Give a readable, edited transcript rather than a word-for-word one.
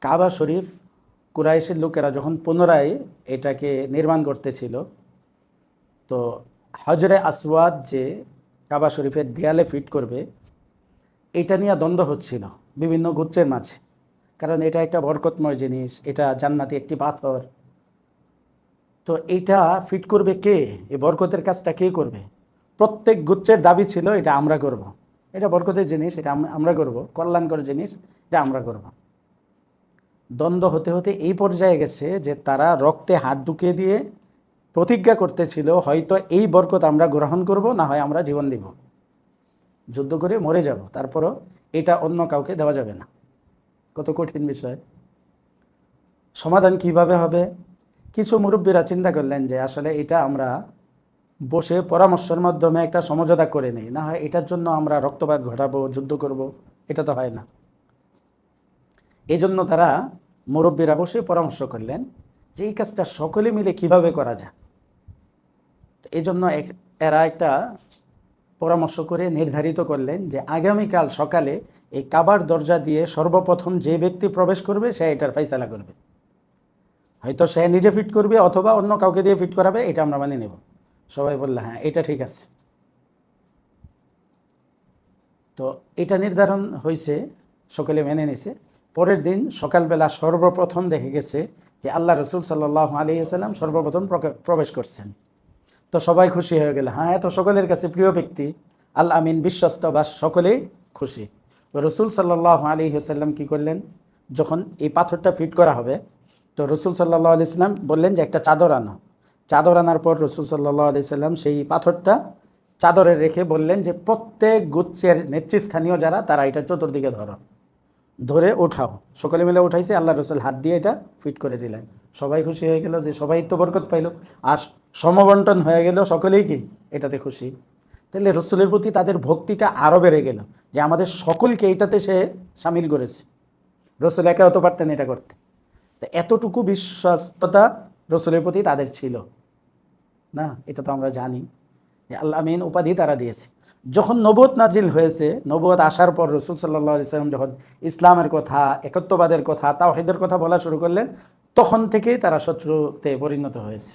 কাবা শরীফ কুরাইশের লোকেরা যখন পুনরায় এটাকে নির্মাণ করতেছিল, তো হজরে আসওয়াদ যে কাবা শরীফের দেয়ালে ফিট করবে, এটা নিয়ে দ্বন্দ্ব হচ্ছিল বিভিন্ন গোত্রের মাঝে। কারণ এটা একটা বরকতময় জিনিস, এটা জান্নাতি একটি পাথর। তো এইটা ফিট করবে কে? এই বরকতের কাজটা কে করবে? প্রত্যেক গোত্রের দাবি ছিল এটা আমরা করব, এটা বরকতের জিনিস, এটা আমরা করব, কল্যাণকর জিনিস, এটা আমরা করব। দ্বন্দ্ব হতে হতে এই পর্যায়ে গেছে যে তারা রক্তে হাত ঢুকিয়ে দিয়ে প্রতিজ্ঞা করতেছিল, হয়তো এই বরকত আমরা গ্রহণ করব, না হয় আমরা জীবন দিব, যুদ্ধ করে মরে যাব, তারপরও এটা অন্য কাউকে দেওয়া যাবে না। কত কঠিন বিষয়। সমাধান কিভাবে হবে? কিছু মুরব্বীরা চিন্তা করলেন যে আসলে এটা আমরা বসে পরামর্শের মাধ্যমে একটা সমঝোতা করে নিই, না হয় এটার জন্য আমরা রক্তপাত ঘটাবো, যুদ্ধ করব, এটা তো হয় না। এই জন্য তারা মুরব্বীরা বসে পরামর্শ করলেন যে এই কাজটা সকলে মিলে কিভাবে করা যায়। এই জন্য এরা একটা পরামর্শ করে নির্ধারিত করলেন যে আগামীকাল সকালে এই কাবার দরজা দিয়ে সর্বপ্রথম যে ব্যক্তি প্রবেশ করবে সে এটার ফয়সালা করবে। হয়তো সে নিজে ফিট করবে অথবা অন্য কাউকে দিয়ে ফিট করাবে, এটা আমরা মানে নেব। সবাই বললে হ্যাঁ এটা ঠিক আছে। তো এটা নির্ধারণ হয়েছে, সকলে মেনে নিছে। পরের দিন সকালবেলা সর্বপ্রথম দেখে গেছে যে আল্লাহ রসুল সাল্লাল্লাহু আলাইহি ওয়াসাল্লাম সর্বপ্রথম প্রবেশ করছেন। তো সবাই খুশি হয়ে গেল, হ্যাঁ এত সকলের কাছে প্রিয় ব্যক্তি, আল আমিন, বিশ্বস্ত, বা সকলেই খুশি। রসুল সাল্লাল্লাহু আলাইহি ওয়াসাল্লাম কী করলেন? যখন এই পাথরটা ফিট করা হবে, তো রসুল সাল্লাল্লাহু আলাইহি ওয়াসাল্লাম বললেন যে একটা চাদর আনো। চাদর আনার পর রসুল সাল্লাল্লাহু আলাইহি ওয়াসাল্লাম সেই পাথরটা চাদরে রেখে বললেন যে প্রত্যেক গোত্রের নেতৃস্থানীয় যারা, তারা এটা চতুর্দিকে ধরে ওঠাও। সকলে মিলে উঠাইছে, আল্লাহ রসুল হাত দিয়ে এটা ফিট করে দিলেন। সবাই খুশি হয়ে গেল যে সবাই তো বরকত পাইল, আর সমবন্টন হয়ে গেল, সকলেই কি এটাতে খুশি। তাহলে রসুলের প্রতি তাদের ভক্তিটা আরও বেড়ে গেল যে আমাদের সকলকে এটাতে সে সামিল করেছে। রসুল একা হতে পারতেন এটা করতে, তো এতটুকু বিশ্বস্ততা রসুলের প্রতি তাদের ছিল না। এটা তো আমরা জানি যে আল আমিন উপাধি তারা দিয়েছে। যখন নবুয়ত নাজিল হয়েছে, নবুয়ত আসার পর রসুল সাল্লাল্লাহু আলাইহি ওয়াসাল্লাম যখন ইসলামের কথা, একত্ববাদের কথা, তাওহীদের কথা বলা শুরু করলেন, তখন থেকেই তারা শত্রুতে পরিণত হয়েছে।